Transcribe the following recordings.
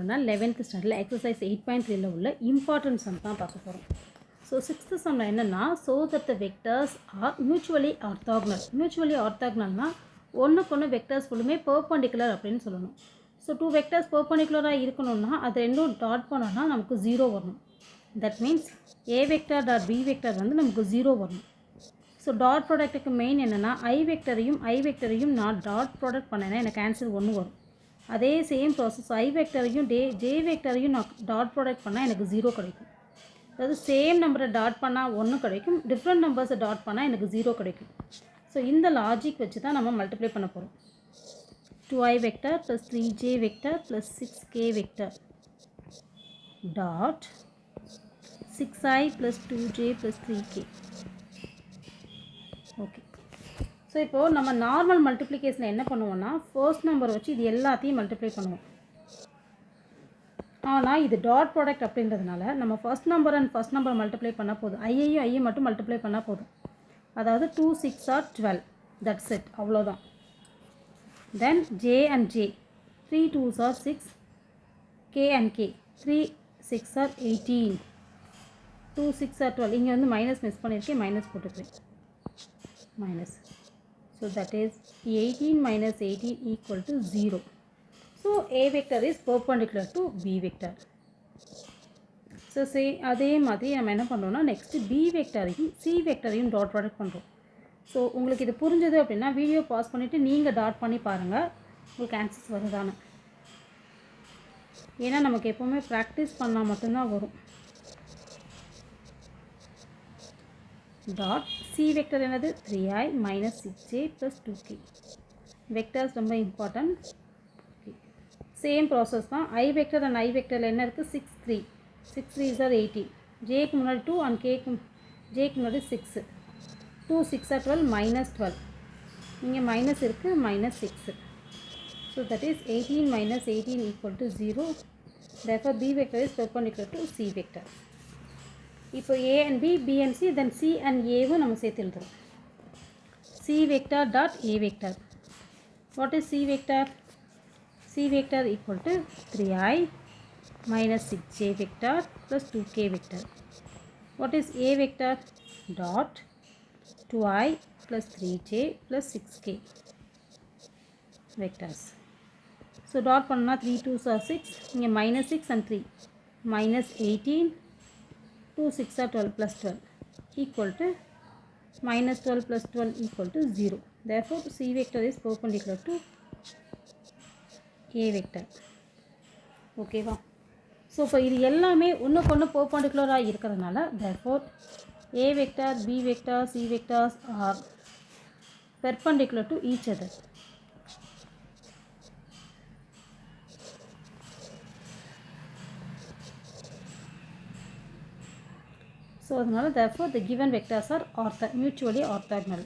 11th ஸ்டாண்டர்டில் exercise 8.3ல உள்ள important some தான் பார்க்க போகிறோம். ஸோ 6th சம்மில் என்னென்னா, so that the vectors are mutually orthogonal. Mutually ஆர்த்தாக்னல்னால் ஒன்றுக்கு ஒன்று வெக்டர்ஸ் ஃபுல்லுமே பெர்பெண்டிகுலர் அப்படின்னு சொல்லணும். ஸோ 2 வெக்டர்ஸ் பெர்பெண்டிகுலராக இருக்கணும்னா அது ரெண்டும் டாட் பண்ணோன்னா நமக்கு 0 வரணும். That means A vector dot B vector வந்து நமக்கு 0 வரணும். ஸோ டாட் ப்ராடக்ட்டுக்கு மெயின் என்னென்னா ஐ வெக்டரையும் நான் டாட் ப்ராடக்ட் பண்ணேன்னா எனக்கு ஆன்சர் 1 வரும். அதே சேம் ப்ராசஸ் ஐ வெக்டரையும் ஜே வெக்டரையும் நான் டாட் ப்ராடக்ட் பண்ணால் எனக்கு 0 கிடைக்கும். அதாவது சேம் நம்பரை டாட் பண்ணால் 1 கிடைக்கும், டிஃப்ரெண்ட் நம்பர்ஸை டாட் பண்ணால் எனக்கு 0 கிடைக்கும். ஸோ இந்த லாஜிக் வச்சு தான் நம்ம மல்டிப்ளை பண்ண போகிறோம். 2i vector plus 3j vector plus 6k vector dot 6i plus 2j plus 3k. Okay, so இப்போது நம்ம நார்மல் மல்டிப்ளிகேஷனில் என்ன பண்ணுவோம்னா, ஃபர்ஸ்ட் நம்பர் வச்சு இது எல்லாத்தையும் மல்டிப்ளை பண்ணுவோம். ஆனால் இது டாட் ப்ராடக்ட் அப்படின்றதுனால நம்ம first number and first number multiply பண்ணால் போதும். ஐயும் மட்டும் மல்டிப்ளை பண்ணால் போதும். அதாவது 2 6 ஆர் 12, தட்ஸ் இட், அவ்வளோதான். Then j and j 3 2s are 6, k and k 3 6 are 18, 2 6 are 12. இங்கே வந்து மைனஸ் மிஸ் பண்ணியிருக்கேன், மைனஸ் போட்டுக்கிறேன், minus. So that is 18 minus 18 equal to 0. So A vector is perpendicular to B vector. So say அதே மாதிரி நம்ம என்ன பண்ணுறோம்னா next B வெக்டரையும் C வெக்டரையும் டாட் ப்ராடக்ட் பண்ணுறோம். ஸோ உங்களுக்கு இது புரிஞ்சது அப்படின்னா வீடியோ பாஸ் பண்ணிவிட்டு நீங்கள் டாட் பண்ணி பாருங்கள், உங்களுக்கு ஆன்சர்ஸ் வருதானு. ஏன்னா நமக்கு எப்போவுமே ப்ராக்டிஸ் பண்ணால் மட்டும்தான் வரும். டாட் சி வெக்டர் என்னது 3i minus 6j plus 2k. Vectors ரொம்ப இம்பார்ட்டன்ட். சேம் ப்ராசஸ் தான். ஐ வெக்டர் அண்ட் ஐ வெக்டரில் என்ன இருக்குது 6 3, 6 3s are 18, ஜேக்கு முன்னாடி 2 அண்ட் ஜேக்கு முன்னாடி 6, 2 6 are 12 minus 12, இங்கே மைனஸ் இருக்குது, minus 6. So that is 18 minus 18 equal to 0. therefore B vector is perpendicular to C vector. இப்போ A and B, B and C, then C and Aவும் நம்ம சேர்த்து எழுதுறோம். C vector dot A vector. What is C vector? C vector equal to 3i minus 6j vector plus 2k vector. What is A vector? Dot 2i plus 3j plus 6k vectors. So dot பண்ணா 3 2s are 6, இங்கே minus 6 and 3, minus 18, 2 6 are 12 plus 12 equal to minus 12 plus 12 equal to 0. Therefore C vector is perpendicular to A vector. ஓகேவா? So இப்போ இது எல்லாமே ஒன்றுக்கு ஒன்று பெர்பெண்டிகுலராக இருக்கிறதுனால therefore A vector, B vector, C vectors are perpendicular to each other. So அதனால therefore the given vectors are mutually orthogonal.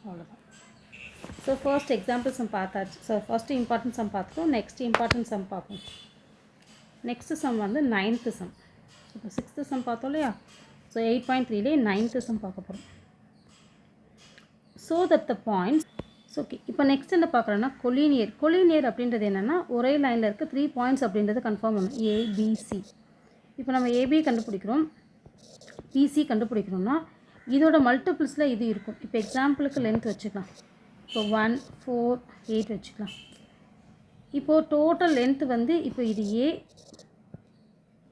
அவ்வளோதான். So first example some பார்த்தாச்சு. ஸோ ஃபர்ஸ்ட் இம்பார்ட்டன்ட் சம் பார்த்துட்டோம். நெக்ஸ்ட் இம்பார்ட்டன்ட் சம் பார்ப்போம். Next sum வந்து 9th some. இப்போ 6th some பார்த்தோம் இல்லையா? So 8.3லே 9th some பார்க்க போகிறோம். So that the points. So okay, இப்போ நெக்ஸ்ட் என்ன பார்க்குறோன்னா கொலினியர் அப்படின்றது என்னென்னா ஒரே லைனில் இருக்க 3 பாயிண்ட்ஸ் அப்படின்றது கன்ஃபார்ம் பண்ணணும். ஏபிசி. இப்போ நம்ம ஏபி கண்டுபிடிக்கிறோம், பிசி கண்டுபிடிக்கணும்னா இதோட மல்டிபிள்ஸில் இது இருக்கும். இப்போ எக்ஸாம்பிளுக்கு லென்த் வச்சுக்கலாம். இப்போ 1 4 8 வச்சுக்கலாம். இப்போது டோட்டல் லென்த் வந்து இப்போ இது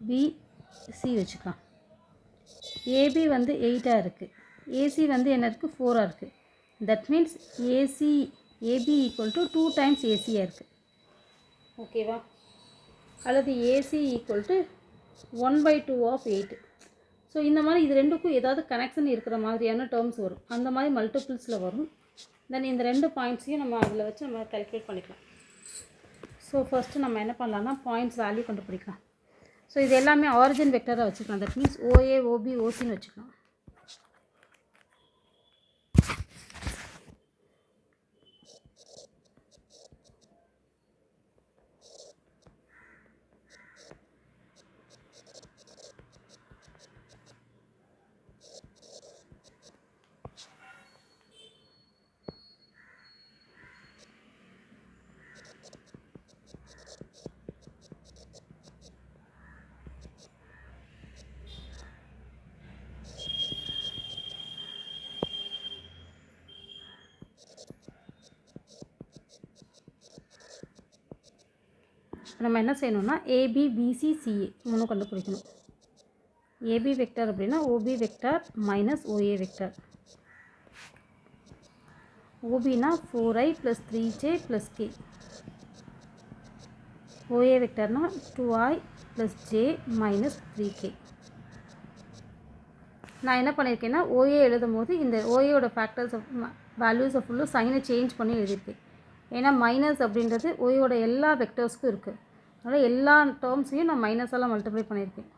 ஏபிசி வச்சுக்கலாம். ஏபி வந்து 8ஆக இருக்குது, ஏசி வந்து என்ன இருக்குது 4ஆக இருக்குது. that means AB equal to 2 times ACயாக இருக்குது. ஓகேவா? அல்லது AC equal to 1/2 of 8. So இந்த மாதிரி இது ரெண்டுக்கும் ஏதாவது கனெக்ஷன் இருக்கிற மாதிரியான டேர்ம்ஸ் வரும். அந்த மாதிரி மல்டிபிள்ஸில் வரும். தென் இந்த 2 பாயிண்ட்ஸையும் நம்ம அதில் வச்சு நம்ம கால்குலேட் பண்ணிக்கலாம். ஸோ ஃபஸ்ட்டு நம்ம என்ன பண்ணலாம்னா பாயிண்ட்ஸ் வேல்யூ கண்டுபிடிக்கலாம். ஸோ இது எல்லாமே ஆரிஜின் வெக்டராக வச்சுக்கலாம். தட் மீன்ஸ் OA OB OCன்னு வச்சுக்கலாம். நம்ம என்ன செய்யணும்னா ஏபி பிசி சிஏ மூணும் கண்டுபிடிக்கணும். ஏபி வெக்டர் அப்படின்னா OB vector minus OA vector. ஓபினா 4i + 3j + k. ஓஏ வெக்டர்னா 2i + j - 3k. நான் என்ன பண்ணியிருக்கேன்னா ஓஏ எழுதும் போது இந்த ஓஏயோட ஃபேக்டர்ஸ் வேல்யூஸை ஃபுல்லும் சைனை சேஞ்ச் பண்ணி எழுதியிருக்கேன். ஏன்னா மைனஸ் அப்படின்றது ஓஏயோட எல்லா வெக்டர்ஸ்க்கும் இருக்குது. அதனால் எல்லா டேர்ம்ஸையும் நான் மைனஸால் மல்டிப்ளை பண்ணியிருக்கேன்.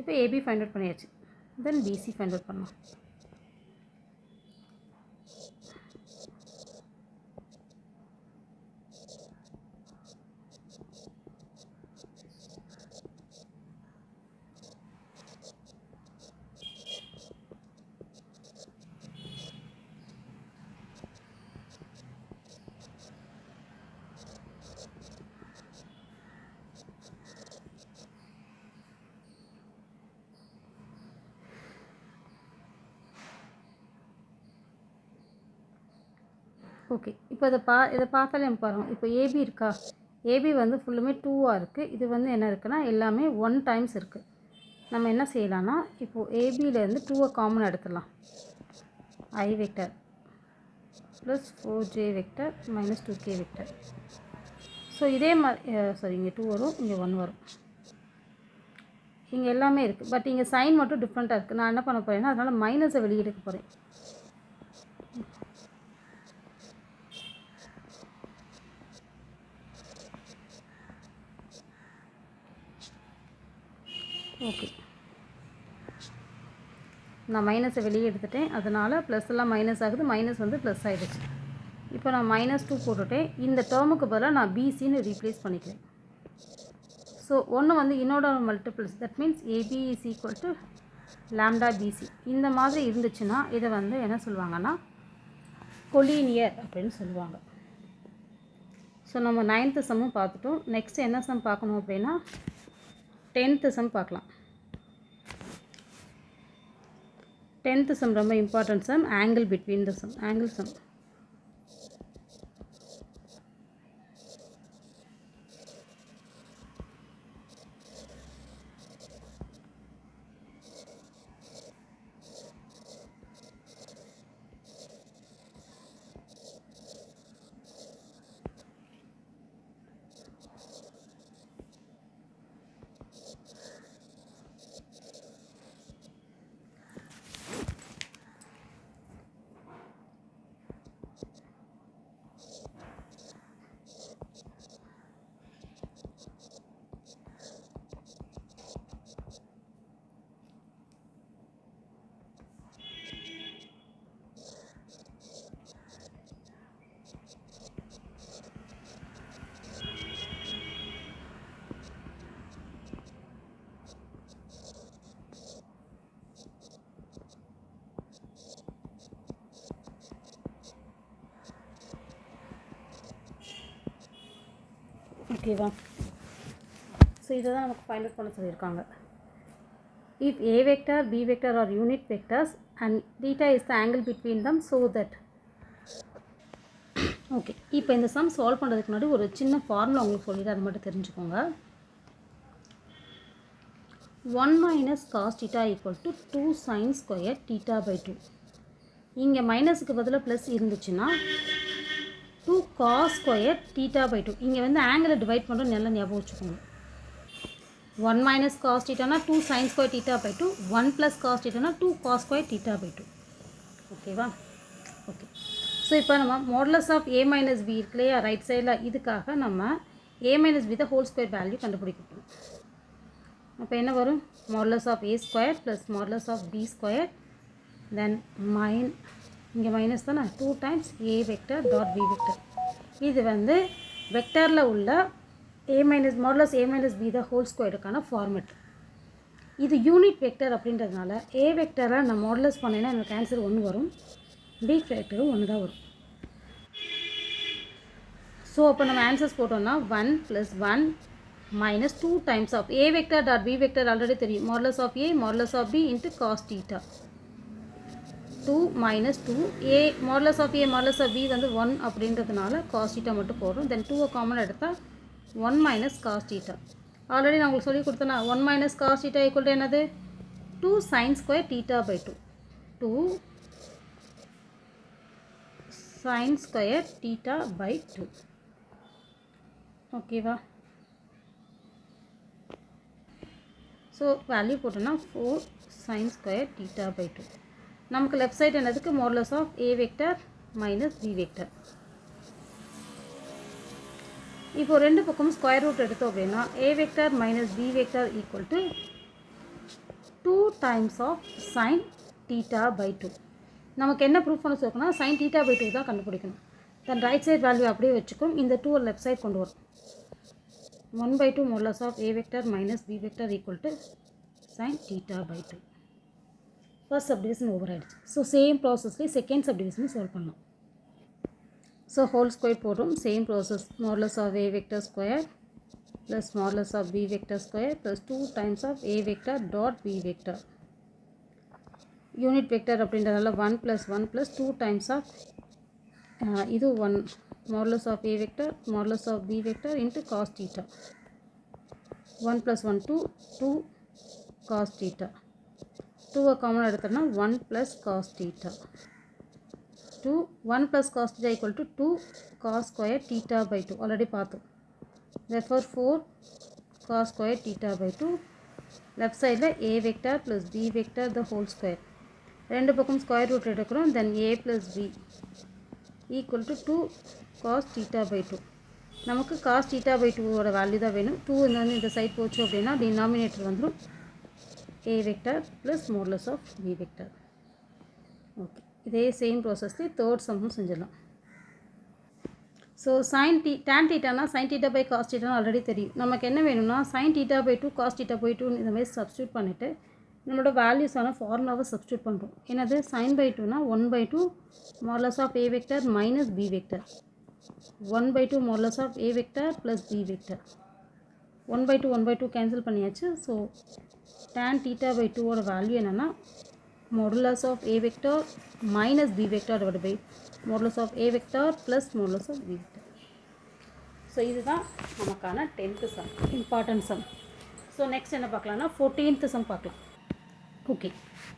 இப்போ ஏபி ஃபைண்ட் அவுட் பண்ணியாச்சு. தென் பிசி ஃபைண்ட் அவுட் பண்ணலாம். ஓகே, இப்போ இதை பார்த்தாலே நம்ம பாருங்கள். இப்போ ஏபி இருக்கா, ஏபி வந்து ஃபுல்லுமே 2ஆக இருக்குது. இது வந்து என்ன இருக்குன்னா எல்லாமே 1 டைம்ஸ் இருக்குது. நம்ம என்ன செய்யலாம்னா இப்போது ஏபியிலேருந்து 2ஐ காமன் எடுத்துடலாம். I vector plus 4j vector minus 2k vector. So இதே மாதிரி இங்கே 2 வரும், இங்கே 1 வரும். இங்கே எல்லாமே இருக்குது. பட் இங்கே சைன் மட்டும் டிஃப்ரெண்ட்டாக இருக்குது. நான் என்ன பண்ண போகிறேன்னா அதனால் மைனஸை வெளியே எடுக்க போகிறேன். ஓகே, நான் மைனஸை வெளியே எடுத்துட்டேன். அதனால் ப்ளஸ் எல்லாம் மைனஸ் ஆகுது, மைனஸ் வந்து ப்ளஸ் ஆகிடுச்சு. இப்போ நான் -2 போட்டுட்டேன். இந்த டேர்முக்கு பதிலாக நான் பிசின்னு ரீப்ளேஸ் பண்ணிக்கிறேன். ஸோ ஒன்று வந்து இன்னோட multiples, that means AB is equal to lambda BC. இந்த மாதிரி இருந்துச்சுன்னா இதை வந்து என்ன சொல்லுவாங்கன்னா கொலீனியர் அப்படின்னு சொல்லுவாங்க. ஸோ நம்ம 9th சம்மும் பார்த்துட்டோம். நெக்ஸ்ட் என்ன சம் பார்க்கணும் அப்படின்னா 10th சம் பார்க்கலாம். 10th சம் ரொம்ப important sum, angle between the sum, angle sum. ஓகேவா? ஸோ இதை தான் நமக்கு ஃபைண்ட் அவுட் பண்ண சொல்லியிருக்காங்க. If A vector B vector are unit vectors and theta is the angle between them so that. Okay, இப்போ இந்த some solve பண்ணுறதுக்கு முன்னாடி ஒரு சின்ன ஃபார்முலா உங்களுக்கு சொல்லிட்டு அது மட்டும் தெரிஞ்சுக்கோங்க. 1 - cos θ = 2 sin square θ/2. இங்கே மைனஸுக்கு பதிலாக ப்ளஸ் இருந்துச்சுன்னா 2 cos square θ/2. இங்கே வந்து ஆங்கிளை டிவைட் பண்ணுறோம், நல்லா ஞாபகம் வச்சுக்கோங்க. 1 - cos θனா 2 sin square θ/2, 1 + cos θனா 2 cos square θ/2. ஓகேவா? ஓகே, ஸோ இப்போ நம்ம மாடுலஸ் ஆஃப் a - b இருக்கு இல்லையா ரைட் சைடில், இதுக்காக நம்ம a - b the whole square value கண்டுபிடிக்கணும். அப்போ என்ன வரும்? Modulus of a square plus modulus of b square, then இங்கே மைனஸ் தானே 2 times a vector dot b vector. இது வந்து வெக்டரில் உள்ள modulus a - b the whole ஸ்கொயருக்கான ஃபார்மெட். இது யூனிட் வெக்டர் அப்படின்றதுனால a வெக்டரை நான் மாடுலஸ் பண்ணேன்னா எனக்கு ஆன்சர் 1 வரும், b வெக்டரும் 1 தான் வரும். ஸோ அப்போ நம்ம ஆன்சர்ஸ் போட்டோம்னா 1 + 1 minus 2 times of a vector dot b vector already தெரியும், modulus of a modulus of b into cos θ. 2 minus 2 a modulus of a modulus of b வந்து 1 அப்படின்றதுனால cos theta மட்டும் போடுறோம். தென் 2 காமன் எடுத்தால் 1 minus cos theta. ஆல்ரெடி நான் உங்களுக்கு சொல்லி கொடுத்தேன்னா 1 minus cos theta equal to என்னது 2 sin square theta by 2. 2 sin square theta by 2. ஓகேவா? ஸோ வேல்யூ போட்டோன்னா 4 sin square theta by 2. நமக்கு லெஃப்ட் சைடு என்னதுக்கு modulus of a vector minus b vector. இப்போ ரெண்டு பக்கமும் ஸ்கொயர் ரூட் எடுத்தோம் அப்படின்னா a vector minus b vector equal to 2 times of sin theta by 2. நமக்கு என்ன ப்ரூஃப் பண்ண சொல்லணும்னா sin theta by 2 தான் கண்டுபிடிக்கணும். தென் ரைட் சைடு வேல்யூ அப்படியே வச்சுக்கும். இந்த 2 லெஃப்ட் சைடு கொண்டு வரும். 1/2 modulus of a vector minus b vector equal to sin theta by 2. First subdivision over ஆயிடுச்சு. ஸோ சேம் ப்ராசஸ்லேயே செகண்ட் சப்டிவிஷன் சால்வ் பண்ணலாம். ஸோ ஹோல் ஸ்கொயர் போடுறோம். Same process modulus of a vector square plus modulus of b vector square plus 2 times of a vector dot b vector. Unit vector அப்படின்றதால 1 plus 1 plus 2 times of இது 1 modulus of a vector modulus of b vector into cos theta. 1 plus 1 2 cos theta. 2 common எடுத்தோம்னா 1 plus cos theta. 1 plus cos theta equal to 2 cos square theta by 2 already பார்த்தோம். Therefore 4 cos square theta by 2. left side a vector plus b vector the whole square. ரெண்டு பக்கம் square root எடுக்கிறோம். then a plus b equal to 2 cos theta by 2. நமக்கு cos theta by 2 ஓட value தான் வேணும். 2 வந்து இந்த சைட் போச்சு அப்படின்னா டினாமினேட்டர் வந்துடும் a vector plus modulus of b vector. Okay, இதே சேம் ப்ராசஸ்லேயே தேர்ட் சம்மும் செஞ்சிடலாம். So tan thetaனா sin theta by cos theta already தெரியும். நமக்கு என்ன வேணும்னா sin theta by 2 cos theta by 2 இந்த மாதிரி சப்ஸ்டியூட் பண்ணிவிட்டு நம்மளோட வேல்யூஸான ஃபார்முலாவை சப்ஸ்டியூட் பண்ணுறோம். என்னது sin by 2னா 1/2 modulus of a vector minus b vector. 1/2 modulus of a vector plus b vector. 1/2 cancel பண்ணியாச்சு. ஸோ tan theta by 2 ஓட வேல்யூ என்னென்னா modulus of a vector minus b vector divided by modulus of a vector plus modulus of b vector. So இதுதான் நமக்கான 10th sum, important sum. So next என்ன பார்க்கலாம்னா 14th sum பார்க்கலாம். Okay,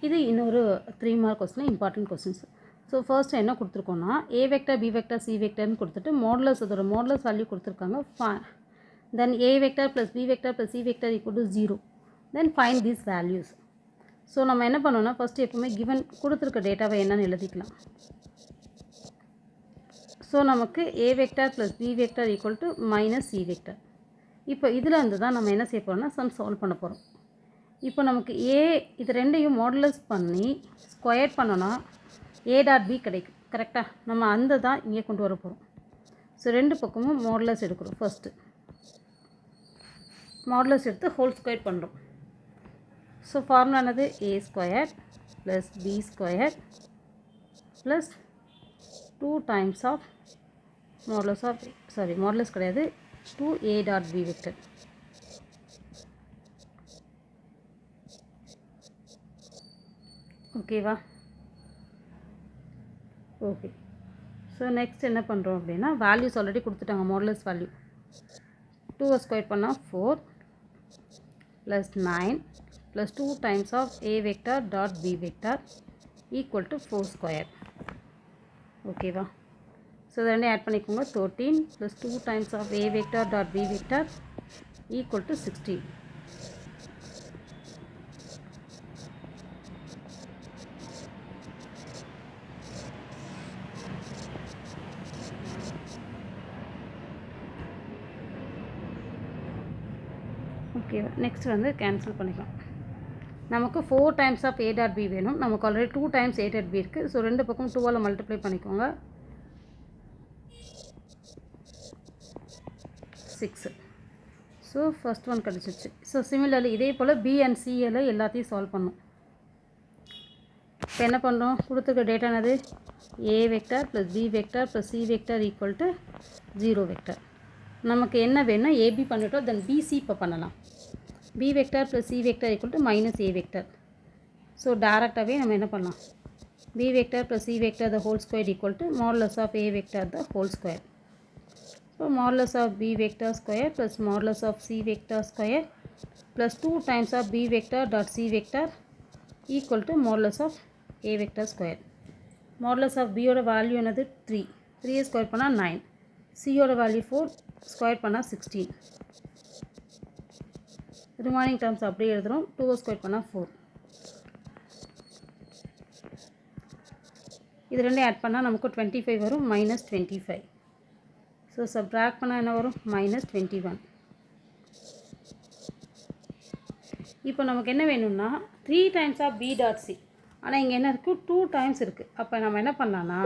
இது இன்னொரு 3 mark question, important questions. So first என்ன கொடுத்துருக்கோன்னா a vector b vector c வெக்டர்னு கொடுத்துட்டு மாடுலஸ் அதோட மாடுலஸ் வேல்யூ கொடுத்துருக்காங்க. Then a vector plus b vector plus c vector equal to 0. Then find these values. So நம்ம என்ன பண்ணோம்னா ஃபஸ்ட்டு எப்பவுமே கிவன் கொடுத்துருக்க டேட்டாவை என்னென்னு எழுதிக்கலாம். ஸோ நமக்கு a vector plus b vector equal to minus c vector. இப்போ இதில் இருந்து தான் நம்ம என்ன செய்ய போகிறோம்னா சம் சால்வ் பண்ண போகிறோம். இப்போ நமக்கு இது ரெண்டையும் மாடுலஸ் பண்ணி ஸ்கொயர் பண்ணோன்னா a டாட் b கிடைக்கும். கரெக்டாக நம்ம அந்த தான் இங்கே கொண்டு வர போகிறோம். ஸோ ரெண்டு பக்கமும் மாடுலஸ் எடுக்கிறோம். ஃபஸ்ட்டு மாடுலஸ் எடுத்து ஹோல் ஸ்கொயர் பண்ணுறோம். ஸோ ஃபார்முலா என்னது a square plus b square plus 2 times of modulus of modulus கிடையாது 2a டாட் b வெக்டர். ஓகேவா? ஓகே, ஸோ நெக்ஸ்ட் என்ன பண்ணுறோம் அப்படின்னா வேல்யூஸ் ஆல்ரெடி கொடுத்துட்டாங்க. மாடுலஸ் வேல்யூ 2 ஸ்கொயர் பண்ணால் 4 plus 9 plus 2 times of a vector dot b vector equal to 4 square. ஓகேவா? So இதை ரெண்டையும் ஆட் பண்ணிக்கோங்க. 13 plus 2 times of a vector dot b vector equal to 16. ஓகேவா? நெக்ஸ்ட் வந்து கேன்சல் பண்ணிக்கலாம். நமக்கு 4 times of a dot b வேணும். நமக்கு already 2 times a dot b இருக்குது. ஸோ ரெண்டு பக்கம் 2ஆல் மல்டிப்ளை பண்ணிக்கோங்க. 6. ஸோ ஃபஸ்ட் ஒன் கிடச்சிச்சு. ஸோ சிமிலர்லி இதே போல் b அண்ட் c எல்லாத்தையும் சால்வ் பண்ணணும். இப்போ என்ன பண்ணுறோம்? கொடுத்துருக்க டேட்டா என்னது a vector plus b vector plus c vector equal to 0 vector. நமக்கு என்ன வேணும்னா ab பண்ணிட்டோம். தென் bc இப்போ பண்ணலாம். b vector plus c vector equal to minus a vector. So டேரெக்டாகவே நம்ம என்ன பண்ணலாம்? b vector plus c vector the whole square equal to modulus of a vector the whole square. So modulus of b vector square plus modulus of c vector square plus 2 times of b vector dot c vector equal to modulus of a vector square. Modulus of b ஓட value என்னது 3. 3 square பண்ணால் 9. c ஓட value 4 square பண்ணால் 16. Remaining terms அப்படியே எழுதுகிறோம். 2 square பண்ணால் 4. இது ரெண்டும் ஆட் பண்ணால் நமக்கு 25 வரும், மைனஸ் 25. ஸோ சப்ட்ராக்ட் பண்ணால் என்ன வரும், மைனஸ் 21. இப்போ நமக்கு என்ன வேணும்னா 3 times of b dot c. ஆனால் இங்கே என்ன இருக்குது, 2 டைம்ஸ் இருக்குது. அப்போ நம்ம என்ன பண்ணலான்னா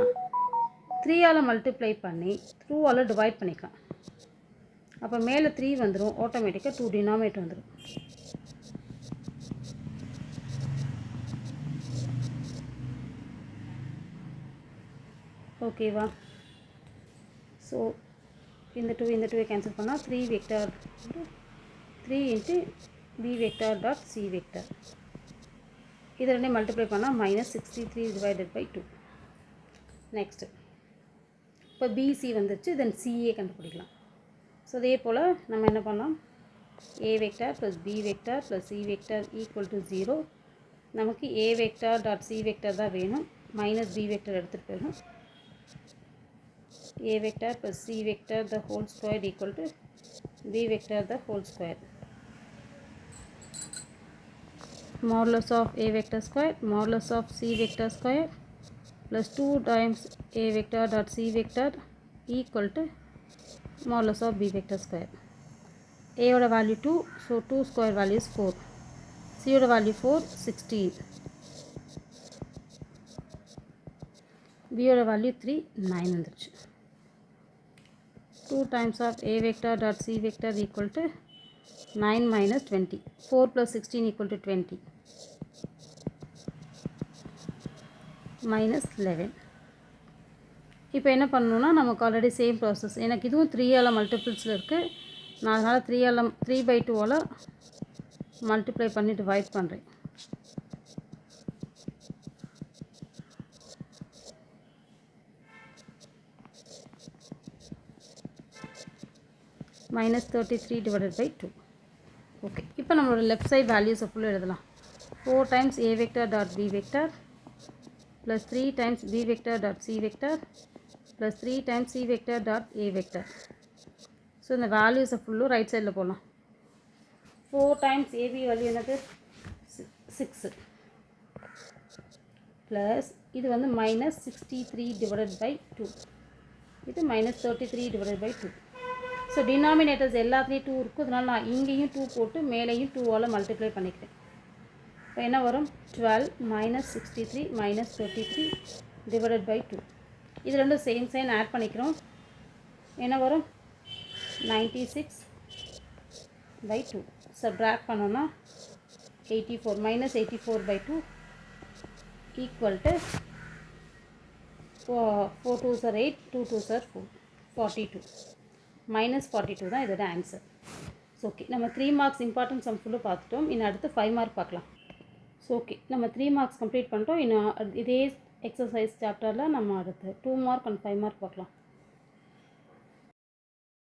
3ஆல் மல்டிப்ளை பண்ணி 2ஆல் டிவைட் பண்ணிக்கலாம். அப்போ மேலே 3 வந்துடும், ஆட்டோமேட்டிக்காக 2 டினாமினேட்டர் வந்துடும். ஓகேவா? ஸோ இந்த 2 கேன்சல் பண்ணால் 3 vector 3 into b vector dot c vector. இது ரெண்டையும் மல்டிப்ளை பண்ணால் மைனஸ் 63 டிவைடட் பை 2. நெக்ஸ்ட்டு இப்போ பிசி வந்துருச்சு, தென் சிஏ கண்டுபிடிக்கலாம். ஸோ அதே போல் நம்ம என்ன பண்ணலாம், a vector plus b vector plus c vector equal to 0. நமக்கு a vector dot c vector தான் வேணும், மைனஸ் b வெக்டார் எடுத்துகிட்டு போயிடும். a vector plus c vector the whole square equal to b vector the whole square. Modulus of a vector square modulus of c vector square plus 2 times a vector dot c vector equal to modulus of b vector square. a oda value 2, so 2 square value is 4. c oda value 4, 16. b oda value 3, 9 வந்துருச்சு. 2 times of a vector dot c vector equal to 9 minus 20. 4 plus 16 equal to 20. Minus 11. இப்போ என்ன பண்ணணும்னா நமக்கு already same process. எனக்கு இதுவும் 3ஆல் மல்டிபிள்ஸில் இருக்குது. நான் அதனால் 3/2ஆல் மல்டிப்ளை பண்ணி டிவைட் பண்ணுறேன். minus 33 divided by 2. ஓகே, இப்போ நம்மளோட லெஃப்ட் சைட் வேல்யூஸை ஃபுல்லாக எழுதலாம். 4 times a vector dot b vector plus 3 times b vector dot c vector plus 3 times c vector dot a vector. So இந்த வேல்யூஸை ஃபுல்லும் ரைட் சைடில் போடலாம். 4 times ab வேல்யூ என்னது 6 ப்ளஸ் இது வந்து மைனஸ் 63 divided by 2. இது minus 33 divided by 2. So denominators எல்லாத்துலேயும் 2 இருக்குது, அதனால் நான் இங்கேயும் 2 போட்டு மேலேயும் 2ஆல் மல்டிப்ளை பண்ணிக்கிறேன். இப்போ என்ன வரும், 12 மைனஸ் 63 மைனஸ் 33 டிவைடட் பை 2. இது ரெண்டும் சேம் சைன் ஆட் பண்ணிக்கிறோம். என்ன வரும், 96 பை 2. சப்ட்ராக்ட் பண்ணோன்னா 84 minus 84 by 2 equal to 4 2s are 8, 2 2s are 4, 42. Minus 42 தான் இதோட ஆன்சர். ஸோ ஓகே, நம்ம 3 மார்க்ஸ் இம்பார்ட்டன்ட் சம் ஃபுல்லு பார்த்துட்டோம். இன்னும் அடுத்து 5 மார்க் பார்க்கலாம். ஸோ ஓகே, நம்ம 3 மார்க்ஸ் கம்ப்ளீட் பண்ணிட்டோம். இன்னும் இதே எக்ஸசைஸ் சாப்டரில் நம்ம அடுத்து 2 மார்க் அண்ட் 5 மார்க் பார்க்கலாம்.